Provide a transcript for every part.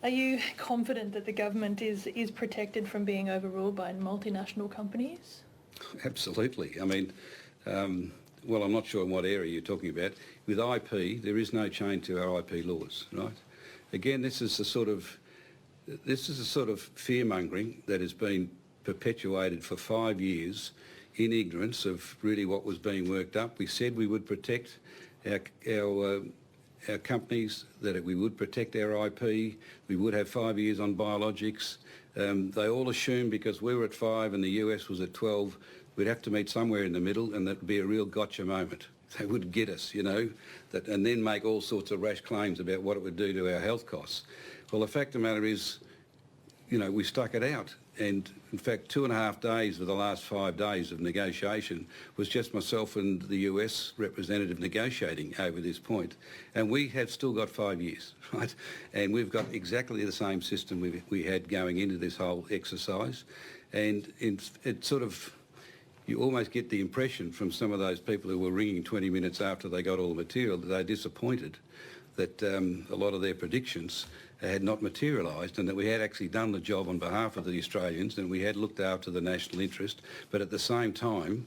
Are you confident that the government is protected from being overruled by multinational companies? Absolutely. I mean, well, I'm not sure in what area you're talking about. With IP, there is no change to our IP laws, right? Again, this is the sort of fear-mongering that has been perpetuated for 5 years in ignorance of really what was being worked up. We said we would protect our companies, that we would protect our IP, we would have 5 years on biologics. They all assumed because we were at 5 and the US was at 12, we'd have to meet somewhere in the middle, and that would be a real gotcha moment. They would get us, you know, and then make all sorts of rash claims about what it would do to our health costs. Well, the fact of the matter is, you know, we stuck it out. And in fact, 2.5 days of the last 5 days of negotiation was just myself and the US representative negotiating over this point. And we have still got 5 years, right? And we've got exactly the same system we had going into this whole exercise. And it sort of, you almost get the impression from some of those people who were ringing 20 minutes after they got all the material that they're disappointed that a lot of their predictions had not materialised, and that we had actually done the job on behalf of the Australians, and we had looked after the national interest, but at the same time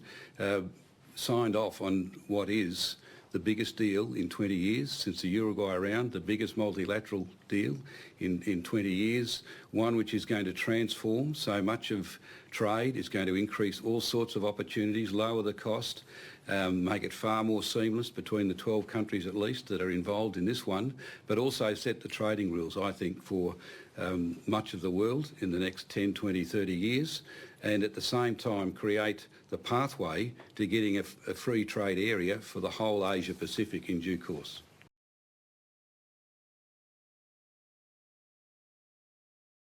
signed off on what is the biggest deal in 20 years since the Uruguay round, the biggest multilateral deal in 20 years, one which is going to transform so much of trade, is going to increase all sorts of opportunities, lower the cost, make it far more seamless between the 12 countries at least that are involved in this one, but also set the trading rules, I think, for much of the world in the next 10, 20, 30 years, and at the same time create the pathway to getting a free trade area for the whole Asia Pacific in due course.